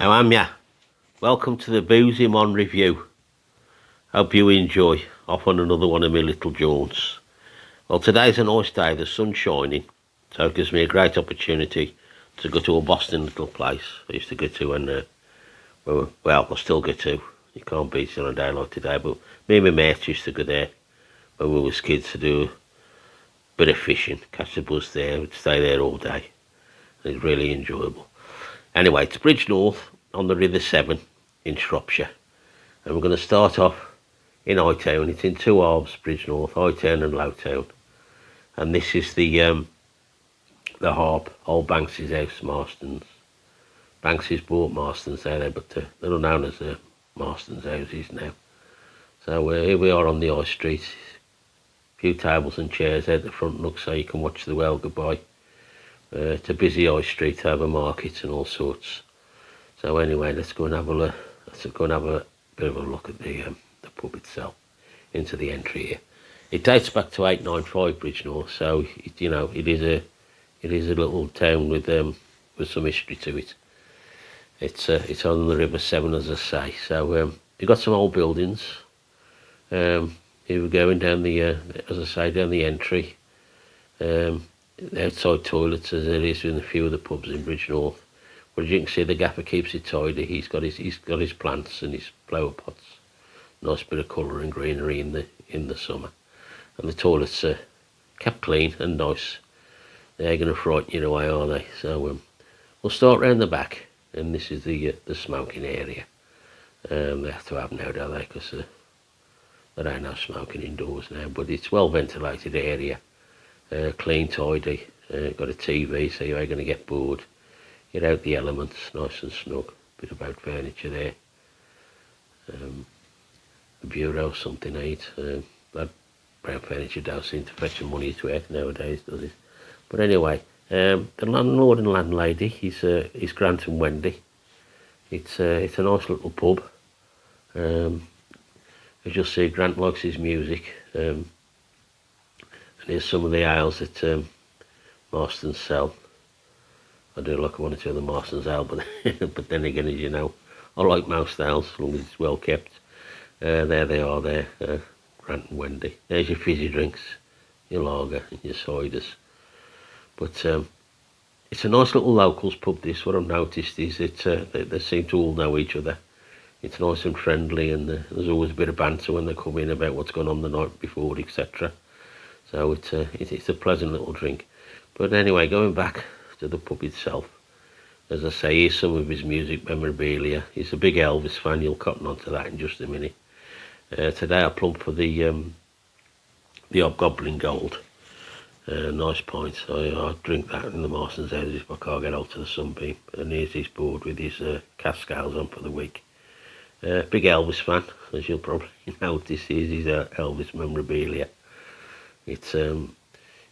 How am ya? Welcome to the Boozy Man Review. Hope you enjoy. Off on another one of my little jaunts. Well, today's a nice day, the sun's shining, so it gives me a great opportunity to go to a Boston little place I used to go to when, I still go to. You can't beat it on a day like today, but me and my mates used to go there when we was kids to do a bit of fishing, catch the buzz there, we'd stay there all day. It's really enjoyable. Anyway, it's Bridge North on the River Severn in Shropshire, and we're going to start off in High Town. It's in two halves, Bridge North, High Town and Low Town, and this is the Harp, old Banks's house, Marston's. Banks's bought Marston's there, but they're known as Marston's houses now. So here we are on the high street. A few tables and chairs out the front, look, so you can watch the well go by. It's a busy high street over markets and all sorts. So anyway, let's go and have a look. Let's go and have a bit of a look at the pub itself, into the entry here. It dates back to 895 Bridge North, so it is a little town with some history to it. It's on the River Severn, as I say. So you've got some old buildings. Here we're going down the as I say, down the entry. The outside toilets, as it is in a few of the pubs in Bridge North. But as you can see, the gaffer keeps it tidy. He's got his plants and his flower pots. Nice bit of colour and greenery in the summer. And the toilets are kept clean and nice. They ain't going to frighten you away, are they? So we'll start round the back, and this is the smoking area. They have to have now, don't they? Because there ain't no smoking indoors now. But it's well ventilated area. Clean, tidy, got a TV, so you ain't going to get bored. You're out the elements, nice and snug. Bit of old furniture there. The bureau, something neat. That brown furniture don't seem to fetch the money it's worth nowadays, does it? But anyway, the landlord and landlady is Grant and Wendy. It's a nice little pub. As you'll see, Grant likes his music. And here's some of the ales that Marston's sell. I do like one or two of the Marston's ale, but but then again, as you know, I like most ales as long as it's well kept. There they are there, Grant and Wendy. There's your fizzy drinks, your lager and your ciders. But it's a nice little locals pub, this. What I've noticed is they seem to all know each other. It's nice and friendly, and there's always a bit of banter when they come in about what's gone on the night before, etc. So it's a pleasant little drink. But anyway, going back to the pub itself, as I say, here's some of his music memorabilia. He's a big Elvis fan. You'll cotton on to that in just a minute. Today I plumped for the Hobgoblin Gold. Nice pint. I drink that in the Marston's house if I can't get out to the Sunbeam. And here's his board with his cascales on for the week. Big Elvis fan, as you'll probably notice. Here's his Elvis memorabilia. It's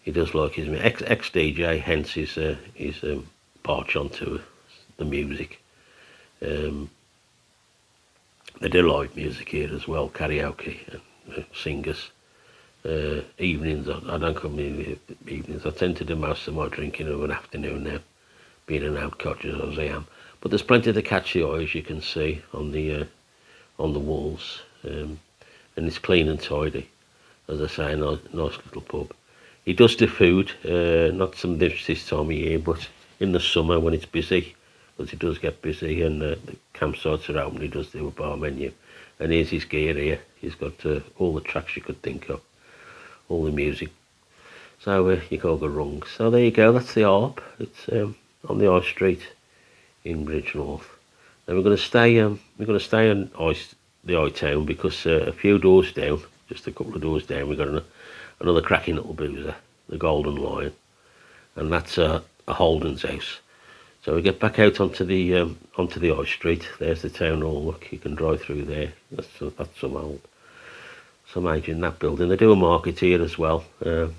he does like his ex DJ, hence his barge onto the music. They do live music here as well, karaoke and singers. Evenings, I don't come in the evenings. I tend to do most of my drinking of an afternoon now, being an out codger as I am. But there's plenty to catch the eye, as you can see on the walls, and it's clean and tidy. As I say, a nice little pub. He does do food, not some dish this time of year, but in the summer when it's busy, because it does get busy and the campsites are open, he does do a bar menu. And here's his gear here. He's got all the tracks you could think of, all the music. So you can't go wrong. So there you go, that's the Harp. It's on the high street in Bridge North. Now we're going to stay on the High Town, because a few doors down, just a couple of doors down, we've got another cracking little boozer, the Golden Lion, and that's a Holden's house. So we get back out onto the high street. There's the town hall. Look, you can drive through there. That's some age in that building. They do a market here as well on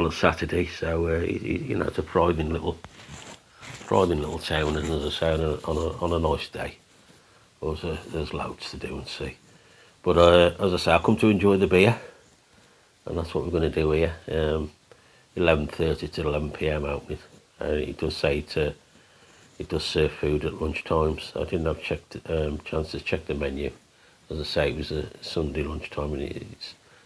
a Saturday. So it's a thriving little town, and as I say, on a nice day, there's loads to do and see. But as I say, I've come to enjoy the beer, and that's what we're going to do here. 11:30 to 11 p.m. opening. It does say it does serve food at lunchtime, so I didn't have chance to check the menu. As I say, it was a Sunday lunchtime, and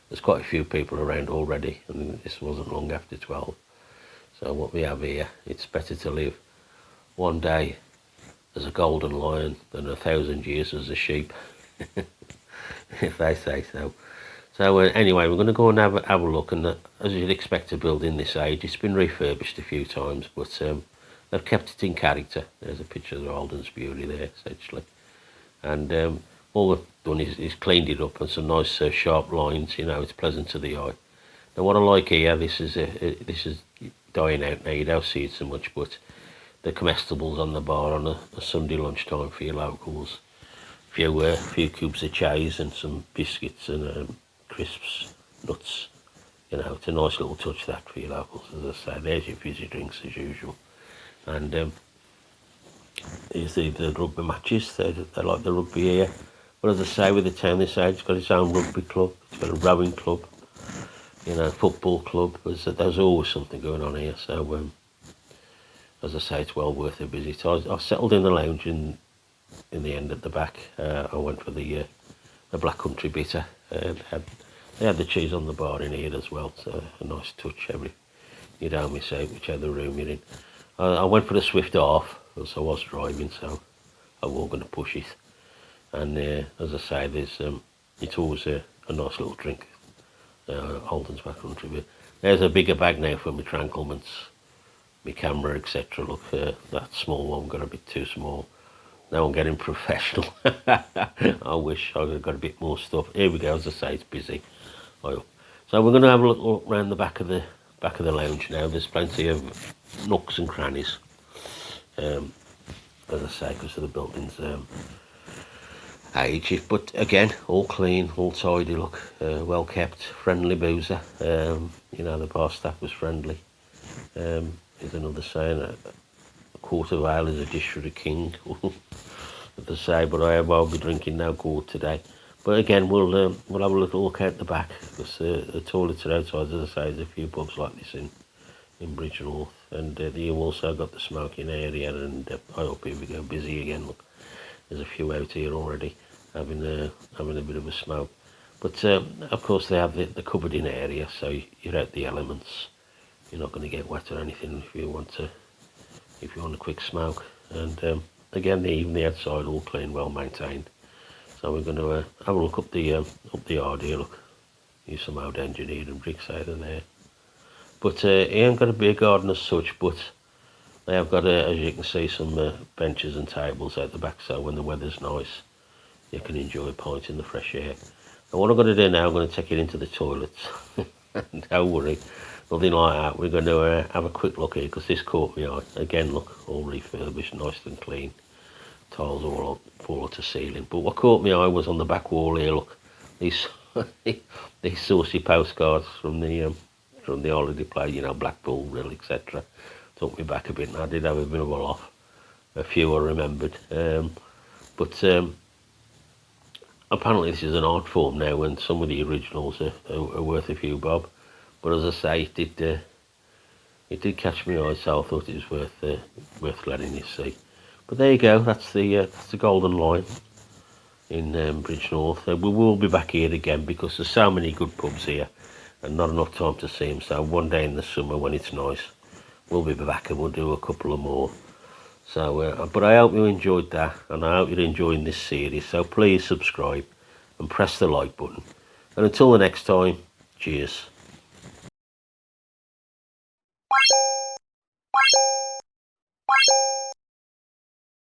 there's quite a few people around already, and this wasn't long after 12. So what we have here, it's better to live one day as a golden lion than 1,000 years as a sheep, if they say so. So anyway, we're going to go and have a look, and as you'd expect a building this age, it's been refurbished a few times, but they've kept it in character. There's a picture of the Alden's Beauty there, essentially. And all they've done is cleaned it up and some nice sharp lines, you know, it's pleasant to the eye. Now what I like here, this is dying out now, you don't see it so much, but the comestibles on the bar on a Sunday lunchtime for your locals. A few cubes of cheese and some biscuits and crisps, nuts. You know, it's a nice little touch that for your locals. As I say, there's your fizzy drinks as usual. And here's the rugby matches. They like the rugby here. But as I say, with the town this age, it's got its own rugby club. It's got a rowing club. You know, football club. There's always something going on here. So, as I say, it's well worth a visit. I've settled in the lounge in the end at the back. I went for the Black Country Bitter. They had the cheese on the bar in here as well, so a nice touch. You'd only say whichever room you're in. I went for the Swift half, because I was driving, so I wasn't going to push it. And as I say, it's always a nice little drink. Holden's Black Country Bitter. There's a bigger bag now for my tranquilments, my camera, etc. Look, that small one got a bit too small. Now I'm getting professional. I wish I'd got a bit more stuff. Here we go, as I say, it's busy. So we're going to have a look around the back of the lounge now. There's plenty of nooks and crannies. As I say, because of the building's age. But again, all clean, all tidy. Look, well kept, friendly boozer. You know, the bar staff was friendly. Here's another saying. A quart of ale is a dish for a king, as I say, but I'll be drinking no quart today. But again, we'll have a little look out the back, because the toilets are outside. As I say, there's a few pubs like this in Bridge North, and you've also got the smoking area, and I hope here we go, busy again. Look, there's a few out here already having a bit of a smoke. But of course they have the cupboard in area, so you're out the elements. You're not going to get wet or anything if you want a quick smoke. And again, even the outside all clean, well maintained. So we're going to have a look up the yard here. Look, use some old engineering bricks out of there. But he ain't got a big garden as such, but they have got, as you can see, some benches and tables out the back, so when the weather's nice, you can enjoy a pint in the fresh air. And what I'm going to do now, I'm going to take it into the toilets. Don't worry, nothing like that. We're going to have a quick look here, because this caught me eye. Again, look, all refurbished, nice and clean. Tiles all up, fall to ceiling. But what caught me eye was on the back wall here. Look, these these saucy postcards from the holiday play. You know, Blackpool, Rill, etc. Took me back a bit, and I did have a bit of a laugh. A few I remembered, but apparently this is an art form now, and some of the originals are worth a few bob. But as I say, it did catch my eye, so I thought it was worth letting you see. But there you go, that's the Golden Lion in Bridge North. We will be back here again, because there's so many good pubs here and not enough time to see them. So one day in the summer when it's nice, we'll be back and we'll do a couple of more. So, but I hope you enjoyed that, and I hope you're enjoying this series. So please subscribe and press the like button. And until the next time, cheers.